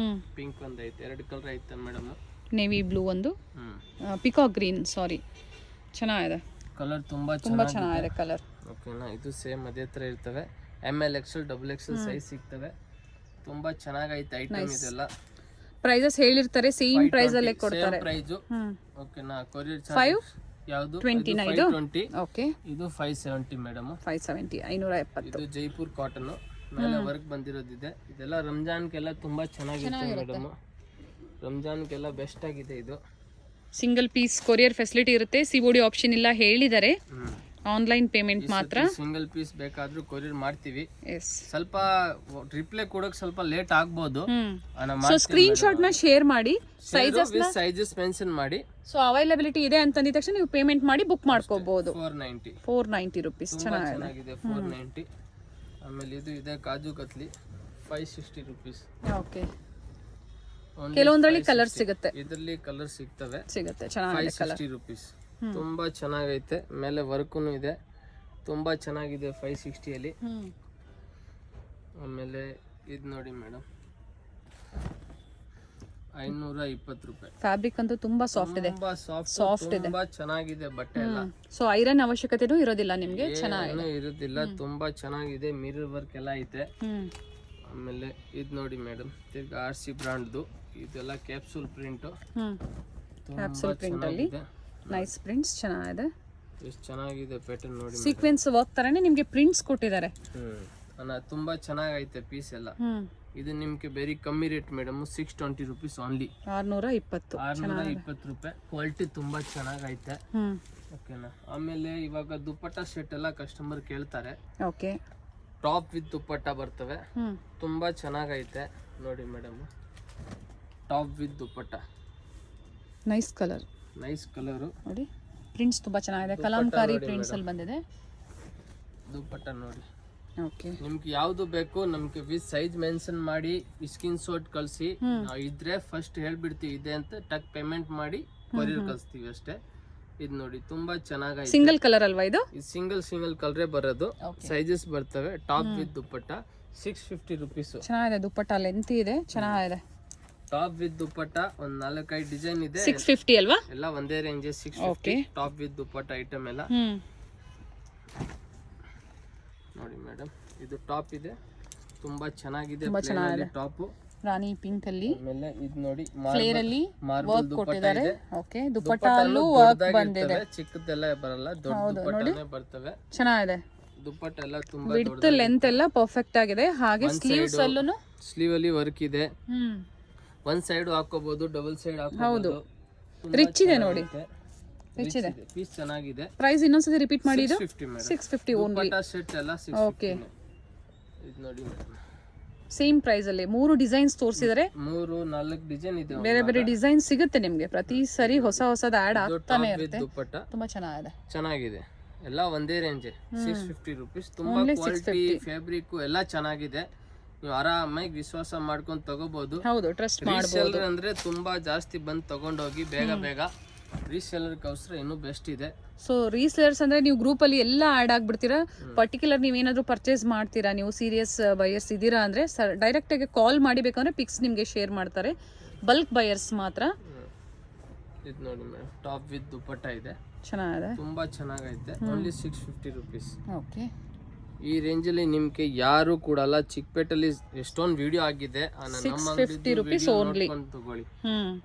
ಪಿಂಕ್ ಒಂದೈತೆ, 2 ಕಲರ್ ಐತೆ ಮೇಡಮ್. ನೇವಿ ಬ್ಲೂ ಒಂದು, ಪಿಕಾಕ್ ಗ್ರೀನ್, ಸಾರಿ, ಚೆನ್ನಾಗಿದೆ ಕಲರ್, ತುಂಬಾ ಚೆನ್ನಾಗಿದೆ ಕಲರ್. ಓಕೆನಾ, ಇದು ಸೇಮ್ ಅದೇ ತರ ಇರ್ತವೆ. ML XL XXL ಸೈಜ್ ಸಿಗ್ತವೆ. ತುಂಬಾ ಚೆನ್ನಾಗೈತೆ ಐಟಮ್ ಇದೆಲ್ಲ. ಪ್ರೈಸಸ್ ಹೇಳಿರ್ತಾರೆ, ಸೇಮ್ ಪ್ರೈಸ್ ಅಲ್ಲೇ ಕೊಡ್ತಾರೆ. ಪ್ರೈಸ್ ಓಕೆನಾ. ಕೊರಿಯರ್ 5 ಯಾವುದು 520. ಓಕೆ, ಇದು 570 ಮೇಡಮ್. 570 570. ಇದು ಜೈಪುರ್ ಕಾಟನ್ ಮೇಲೆ ವರ್ಕ್ ಬಂದಿರೋದಿದೆ. ಇದೆಲ್ಲ ರಂಜಾನ್ಗೆಲ್ಲ ತುಂಬಾ ಚೆನ್ನಾಗಿರುತ್ತೆ ಮೇಡಮ್. ರಂಜಾನ್ಗೆಲ್ಲ ಬೆಸ್ಟ್ ಆಗಿದೆ ಇದು. ಸಿಂಗಲ್ ಪೀಸ್ ಕೊರಿಯರ್ ಫೆಸಿಲಿಟಿ ಇರುತ್ತೆ. COD ಆಪ್ಷನ್ ಇಲ್ಲ ಹೇಳಿದ್ದಾರೆ. ಆನ್ಲೈನ್ ಪೇಮೆಂಟ್ ಮಾತ್ರ. ಸಿಂಗಲ್ ಪೀಸ್ ಬೇಕಾದ್ರೂ ಕೊರಿಯರ್ ಮಾಡ್ತೀವಿ. ಎಸ್, ಸ್ವಲ್ಪ ರಿಪ್ಲೈ ಕೊಡೋಕೆ ಸ್ವಲ್ಪ ಲೇಟ್ ಆಗ್ಬೋದು. ಸೊ ಸ್ಕ್ರೀನ್ ಶಾಟ್ ನ ಶೇರ್ ಮಾಡಿ, ಸೈಜಸ್ ಮೆನ್ಷನ್ ಮಾಡಿ. ಸೊ ಅವೈಲಬಿಲಿಟಿ ಇದೆ ಅಂತಂದಿದ ತಕ್ಷಣ ನೀವು ಪೇಮೆಂಟ್ ಮಾಡಿ ಬುಕ್ ಮಾಡ್ಕೋಬಹುದು. 490 rupees. ಚೆನ್ನಾಗಿದೆ 490. ಆಮೇಲೆ ಇದು ಇದೆ ಕಾಜು ಕತ್ಲಿ 560 rupees. ಓಕೆ, ಕೆಲವೊಂದರಲ್ಲಿ ಕಲರ್ ಸಿಗುತ್ತೆ. ಇದರಲ್ಲಿ ಕಲರ್ ಸಿಗ್ತವೆ, ಚೆನ್ನಾಗಿದೆ ಕಲರ್. 560 rupees. ತುಂಬಾ ಚೆನ್ನಾಗೈತೆ, ಮೇಲೆ ವರ್ಕುನು ಇದೆ, ತುಂಬಾ ಚೆನ್ನಾಗಿದೆ 560 ಅಲ್ಲಿ. ಆಮೇಲೆ ಇದು ನೋಡಿ ಮೇಡಮ್, 520 ರೂಪಾಯಿ. ಫ್ಯಾಬ್ರಿಕ್ ಅಂತೂ ತುಂಬಾ ಸಾಫ್ಟ್ ಇದೆ, ತುಂಬಾ ಸಾಫ್ಟ್ ಇದೆ, ತುಂಬಾ ಚೆನ್ನಾಗಿದೆ ಬಟ್ಟೆ ಎಲ್ಲ. ಸೊ ಐರನ್ ಅವಶ್ಯಕತೆನೂ ಇರೋದಿಲ್ಲ ನಿಮ್ಗೆ, ಚೆನ್ನಾಗಿದೆ, ಇರೋದಿಲ್ಲ. ತುಂಬಾ ಚೆನ್ನಾಗಿದೆ, ಮಿರರ್ ವರ್ಕ್ ಎಲ್ಲ ಐತೆ. ಆಮೇಲೆ ಇದು ನೋಡಿ ಮೇಡಮ್, ತಿರ್ಗಾ RC ಬ್ರಾಂಡ್ದು ಇದೆಲ್ಲ ಕ್ಯಾಪ್ಸೂಲ್ ಪ್ರಿಂಟ್. ಕ್ಯಾಪ್ಸೂಲ್ ಪ್ರಿಂಟ್ ಅಲ್ಲಿ ನೈಸ್ ಪ್ರಿಂಟ್ಸ್, ಚೆನ್ನಾಗಿದೆ. ಎಷ್ಟು ಚೆನ್ನಾಗಿದೆ ಪ್ಯಾಟರ್ನ್ ನೋಡಿ. ಸೀಕ್ವೆನ್ಸ್ ವರ್ಕ್ ತರನೇ ನಿಮ್ಗೆ ಪ್ರಿಂಟ್ಸ್ ಕೊಟ್ಟಿದ್ದಾರೆ. ತುಂಬಾ ಚೆನ್ನಾಗೈತೆ ಪೀಸ್ ಎಲ್ಲ. ಇದು ನಿಮ್ಗೆ ವೆರಿ ಕಮ್ಮಿ ರೇಟ್ ಮೇಡಮ್, 620 rupees ಓನ್ಲಿ. 620 ರೂಪಾಯಿ. ಕ್ವಾಲಿಟಿ ತುಂಬಾ ಚೆನ್ನಾಗೈತೆ. ಓಕೆನಾ. ಆಮೇಲೆ ಇವಾಗ ದುಪ್ಪಟ್ಟ ಸೆಟ್ ಎಲ್ಲ ಕಸ್ಟಮರ್ ಕೇಳ್ತಾರೆ. ಓಕೆ, ಟಾಪ್ ವಿತ್ ದುಪ್ಪಟ್ಟ ಬರ್ತವೆ, ತುಂಬಾ ಚೆನ್ನಾಗೈತೆ ನೋಡಿ madam. Top with dupatta, nice colour ನೋಡಿ. ಪ್ರಿಂಟ್ಸ್ ತುಂಬಾ ಚೆನ್ನಾಗಿದೆ, ಕಲಾಂಕಾರಿ ಪ್ರಿಂಟ್ಸ್ ಅಲ್ಲಿ ಬಂದಿದೆ. ದುಪ್ಪಟ್ಟ ನೋಡಿ. ಓಕೆ, ನಿಮ್ಗೆ ಯಾವ್ದು ಬೇಕು ನಮ್ಗೆ ವಿತ್ ಸೈಜ್ ಮೆನ್ಷನ್ ಮಾಡಿ ಸ್ಕ್ರೀನ್ ಶಾಟ್ ಕಳ್ಸಿ. ನಾವು ಇದ್ರೆ ಫಸ್ಟ್ ಹೇಳ್ಬಿಡ್ತೀವಿ ಇದೆ ಅಂತ, ಟಕ್ ಪೇಮೆಂಟ್ ಮಾಡಿ ಕೊರಿಯರ್ ಕಳಿಸ್ತೀವಿ ಅಷ್ಟೇ. ಇದು ನೋಡಿ ತುಂಬಾ ಚೆನ್ನಾಗೈತೆ. ಸಿಂಗಲ್ ಕಲರ್ ಅಲ್ವಾ ಇದು? ಸಿಂಗಲ್ ಕಲರೇ ಬರೋದು. ಸೈಜಸ್ ಬರ್ತವೆ. Top with dupatta 650 rupees. ಚೆನ್ನಾಗಿದೆ, ದುಪ್ಪಟ್ಟ ಲೆಂತ್ ಇದೆ, ಚೆನ್ನಾಗಿದೆ. ಟಾಪ್ ವಿತ್ ದುಪ್ಪಟ್ಟ ಒಂದ್ 4-5 ಡಿಸೈನ್ ಇದೆ. 650 ಅಲ್ವಾ? ಎಲ್ಲ ಒಂದೇ range 650. Top with dupatta item ಎಲ್ಲ ನೋಡಿ ಮೇಡಮ್. ಇದು ಟಾಪ್ ಇದೆ, ತುಂಬಾ ಚೆನ್ನಾಗಿದೆ ಟಾಪ್. ರಾಣಿ ಪಿಂಕ್ ಅಲ್ಲಿ, ಆಮೇಲೆ ಇದು ನೋಡಿ ಫ್ಲೇರ್ ಅಲ್ಲಿ ವರ್ಕ್ ಕೊಟ್ಟಿದ್ದಾರೆ. ಓಕೆ, ದುಪ್ಪಟ್ಟ ಅಲ್ಲೂ ವರ್ಕ್ ಬಂದಿದೆ. ಚಿಕ್ಕದೆಲ್ಲ ಬರಲ್ಲ, ದೊಡ್ಡ ದುಪ್ಪಟ್ಟನೇ ಬರ್ತವೆ. ಚೆನ್ನಾಗಿದೆ. ದುಪ್ಪಟ್ಟ ಎಲ್ಲ ತುಂಬಾ ವಿಡ್ತ್ ಲೆಂತ್ ಎಲ್ಲ ಪರ್ಫೆಕ್ಟ್ ಆಗಿದೆ. ಹಾಗೆ ಸ್ಲೀವ್ಸ್ ಅಲ್ಲೂ ಸ್ಲೀವ್ ಅಲ್ಲಿ ವರ್ಕ್ ಇದೆ. ಒಂದ್ ಸೈಡ್ ಹಾಕೋಬಹುದು, ಡಬಲ್ ಸೈಡ್ ಹಾಕೋಬಹುದು. ರಿಚ್ ಇದೆ ನೋಡಿ, ರಿಚ್ ಇದೆ. ಪೀಸ್ ಚೆನ್ನಾಗಿದೆ. ಪ್ರೈಸ್ ಇನ್ನೊಂದ್ಸತಿ ರಿಪೀಟ್ ಮಾಡಿ. ಇದು 650 ಓನ್ಲಿ. ದುಪ್ಪಟ್ಟ ಸೆಟ್ ಎಲ್ಲ 650. ಓಕೆ, ಇದು ನೋಡಿ ಮೇಡಮ್, ಸೇಮ್ ಪ್ರೈಸ್ ಅಲ್ಲಿ 3 ಡಿಸೈನ್ಸ್ ತೋರಿಸಿದ್ದಾರೆ. 3-4 ಡಿಸೈನ್ ಇದೆ. ಬೇರೆ ಬೇರೆ ಡಿಸೈನ್ ಸಿಗುತ್ತೆ ನಿಮ್ಗೆ. ಪ್ರತಿ ಸರಿ ಹೊಸದ ಆಡ್ ಆಗ್ತಾನೆ ಇರುತ್ತೆ. ದುಪ್ಪಟ್ಟ ತುಂಬಾ ಚೆನ್ನಾಗಿದೆ. ಎಲ್ಲ ಒಂದೇ ರೇಂಜ್ 650 rupees. ತುಂಬಾ ಕ್ವಾಲಿಟಿ, ಫ್ಯಾಬ್ರಿಕ್ ಎಲ್ಲ ಚೆನ್ನಾಗಿದೆ. ನೀವು ಆರಾಮಾಗಿ ವಿಶ್ವಾಸ ಮಾಡ್ಕೊಂಡು ತಗೋಬಹುದು. ಹೌದು, ಟ್ರಸ್ಟ್ ಮಾಡಬಹುದು. ರೀಸೆಲ್ಲರ್ ಅಂದ್ರೆ ತುಂಬಾ ಜಾಸ್ತಿ ಬಂದು ತಗೊಂಡೋಗಿ ಬೇಗ ರೀಸೆಲ್ಲರ್ ಕೋಸ್ಕರ ಇನ್ನೂ ಬೆಸ್ಟ್ ಇದೆ. ಸೊ ರೀಸೇಲರ್ಸ್ ಅಂದ್ರೆ ನೀವು ಗ್ರೂಪ್ ಅಲ್ಲಿ ಎಲ್ಲ ಆಡ್ ಆಗ್ಬಿಡ್ತೀರಾ. ಪರ್ಟಿಕ್ಯುಲರ್ ನೀವು ಏನಾದ್ರು ಪರ್ಚೇಸ್ ಮಾಡ್ತೀರಾ, ನೀವು ಸೀರಿಯಸ್ ಬಯರ್ಸ್ ಇದೀರಾ ಅಂದ್ರೆ ಡೈರೆಕ್ಟ್ ಆಗಿ ಕಾಲ್ ಮಾಡಿ, ಬೇಕಂದ್ರೆ ಪಿಕ್ಸ್ ನಿಮ್ಗೆ ಶೇರ್ ಮಾಡ್ತಾರೆ. ಬಲ್ಕ್ ಬಯರ್ಸ್ ಮಾತ್ರ. ಇದು ನೋಡಿ ಮೇಡಮ್, ಟಾಪ್ ವಿತ್ ದುಪ್ಪಟ್ಟ ಇದೆ, ಚೆನ್ನಾಗಿದೆ, ತುಂಬಾ ಚೆನ್ನಾಗೈತೆ. Only 650 rupees. ಓಕೆ, ಈ ರೇಂಜ್ ಅಲ್ಲಿ ನಿಮ್ಗೆ ಯಾರು ಕೊಡಲ್ಲ. ಚಿಕ್ಕಪೇಟಲ್ಲಿ ಎಷ್ಟೊಂದು ವಿಡಿಯೋ ಆಗಿದೆ. 650 rupees ಓನ್ಲಿ. ತಗೊಳ್ಳಿ,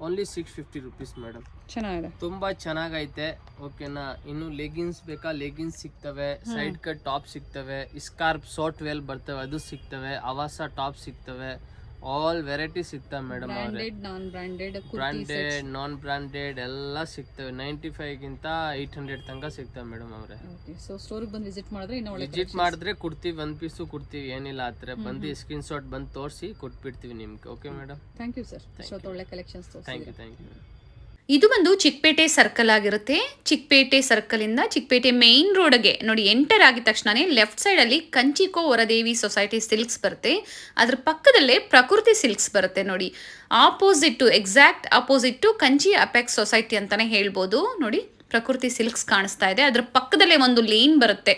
ಓನ್ಲಿ 650 rupees ಮೇಡಮ್. ಚೆನ್ನಾಗಿದೆ, ತುಂಬಾ ಚೆನ್ನಾಗೈತೆ. ಓಕೆನಾ. ಇನ್ನು ಲೆಗಿನ್ಸ್ ಬೇಕಾ, ಲೆಗಿನ್ಸ್ ಸಿಗ್ತವೆ. ಸೈಡ್ ಕಟ್ ಟಾಪ್ ಸಿಗ್ತವೆ. ಸ್ಕಾರ್ಪ್ ಶಾರ್ಟ್ ವೇಲ್ ಬರ್ತವೆ, ಅದು ಸಿಗ್ತವೆ. ಅವಾಸ ಟಾಪ್ ಸಿಗ್ತವೆ. ಆಲ್ ವೆರೈಟಿ ಸಿಗ್ತವೆ ಮೇಡಮ್. ಬ್ರಾಂಡೆಡ್, ನಾನ್ ಬ್ರಾಂಡೆಡ್ ಎಲ್ಲ ಸಿಗ್ತವೆ. 95 ಗಿಂತ 800 ತನಕ ಸಿಗ್ತವೆ ಮೇಡಮ್ ಅವರೇ. ಸೊ ಸ್ಟೋರಿಗೆ ಬಂದು ವಿಸಿಟ್ ಮಾಡಿದ್ರೆ ಕೊಡ್ತೀವಿ, 1 ಪೀಸು ಕೊಡ್ತೀವಿ, ಏನಿಲ್ಲ ಆತರ ಬಂದು ಸ್ಕ್ರೀನ್ ಶಾಟ್ ಬಂದು ತೋರಿಸಿ ಕೊಟ್ಬಿಡ್ತೀವಿ ನಿಮ್ಗೆ. Okay madam, thank you sir. ಒಳ್ಳೆ ಕಲೆಕ್ಷನ್ಸ್. Thank you. ಇದು ಬಂದು ಚಿಕ್ಕಪೇಟೆ ಸರ್ಕಲ್ ಆಗಿರುತ್ತೆ. ಚಿಕ್ಕಪೇಟೆ ಸರ್ಕಲಿಂದ ಚಿಕ್ಕಪೇಟೆ ಮೇನ್ ರೋಡ್ಗೆ ನೋಡಿ ಎಂಟರ್ ಆಗಿದ ತಕ್ಷಣನೇ ಲೆಫ್ಟ್ ಸೈಡಲ್ಲಿ ಕಂಚಿಕೋ ವರದೇವಿ ಸೊಸೈಟಿ ಸಿಲ್ಕ್ಸ್ ಬರುತ್ತೆ. ಅದ್ರ ಪಕ್ಕದಲ್ಲೇ ಪ್ರಕೃತಿ ಸಿಲ್ಕ್ಸ್ ಬರುತ್ತೆ ನೋಡಿ. Exact opposite Kanchi apex society ಅಂತಾನೆ ಹೇಳ್ಬೋದು. ನೋಡಿ ಪ್ರಕೃತಿ ಸಿಲ್ಕ್ಸ್ ಕಾಣಿಸ್ತಾ ಇದೆ. ಅದ್ರ ಪಕ್ಕದಲ್ಲೇ ಒಂದು ಲೇನ್ ಬರುತ್ತೆ.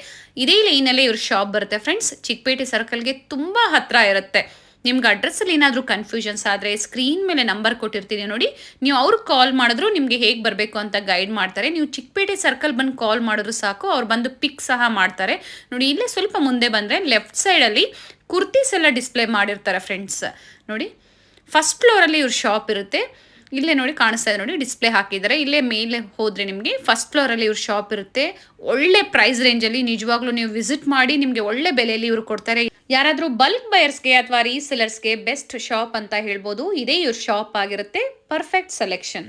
ಇದೇ ಲೈನಲ್ಲೇ ಇವ್ರ ಶಾಪ್ ಬರುತ್ತೆ ಫ್ರೆಂಡ್ಸ್. ಚಿಕ್ಕಪೇಟೆ ಸರ್ಕಲ್ಗೆ ತುಂಬ ಹತ್ರ ಇರುತ್ತೆ. ನಿಮ್ಗೆ ಅಡ್ರೆಸ್ಸಲ್ಲಿ ಏನಾದರೂ ಕನ್ಫ್ಯೂಷನ್ಸ್ ಆದರೆ ಸ್ಕ್ರೀನ್ ಮೇಲೆ ನಂಬರ್ ಕೊಟ್ಟಿರ್ತೀನಿ ನೋಡಿ, ನೀವು ಅವ್ರಿಗೆ ಕಾಲ್ ಮಾಡಿದ್ರು ನಿಮಗೆ ಹೇಗೆ ಬರಬೇಕು ಅಂತ ಗೈಡ್ ಮಾಡ್ತಾರೆ. ನೀವು ಚಿಕ್ಕಪೇಟೆ ಸರ್ಕಲ್ ಬಂದು ಕಾಲ್ ಮಾಡಿದ್ರು ಸಾಕು, ಅವ್ರು ಬಂದು ಪಿಕ್ ಸಹ ಮಾಡ್ತಾರೆ. ನೋಡಿ ಇಲ್ಲೇ ಸ್ವಲ್ಪ ಮುಂದೆ ಬಂದರೆ ಲೆಫ್ಟ್ ಸೈಡಲ್ಲಿ ಕುರ್ತೀಸ್ ಎಲ್ಲ ಡಿಸ್ಪ್ಲೇ ಮಾಡಿರ್ತಾರೆ ಫ್ರೆಂಡ್ಸ್. ನೋಡಿ ಫಸ್ಟ್ ಫ್ಲೋರಲ್ಲಿ ಇವ್ರ ಶಾಪ್ ಇರುತ್ತೆ. ಇಲ್ಲೇ ನೋಡಿ ಕಾಣಿಸ್ತಾ ಇದೆ ನೋಡಿ ಡಿಸ್ಪ್ಲೇ ಹಾಕಿದ್ದಾರೆ. ಇಲ್ಲೇ ಮೇಲೆ ಹೋದರೆ ನಿಮಗೆ ಫಸ್ಟ್ ಫ್ಲೋರಲ್ಲಿ ಇವ್ರ ಶಾಪ್ ಇರುತ್ತೆ. ಒಳ್ಳೆ ಪ್ರೈಸ್ ರೇಂಜಲ್ಲಿ ನಿಜವಾಗ್ಲೂ ನೀವು ವಿಸಿಟ್ ಮಾಡಿ, ನಿಮಗೆ ಒಳ್ಳೆ ಬೆಲೆಯಲ್ಲಿ ಇವರು ಕೊಡ್ತಾರೆ. ಯಾರಾದರೂ ಬಲ್ಕ್ ಬಯರ್ಸ್ಗೆ ಅಥವಾ ರೀಸೆಲರ್ಸ್ಗೆ ಬೆಸ್ಟ್ ಶಾಪ್ ಅಂತ ಹೇಳ್ಬೋದು. ಇದೇ ಇವ್ರ ಶಾಪ್ ಆಗಿರುತ್ತೆ. Perfect selection.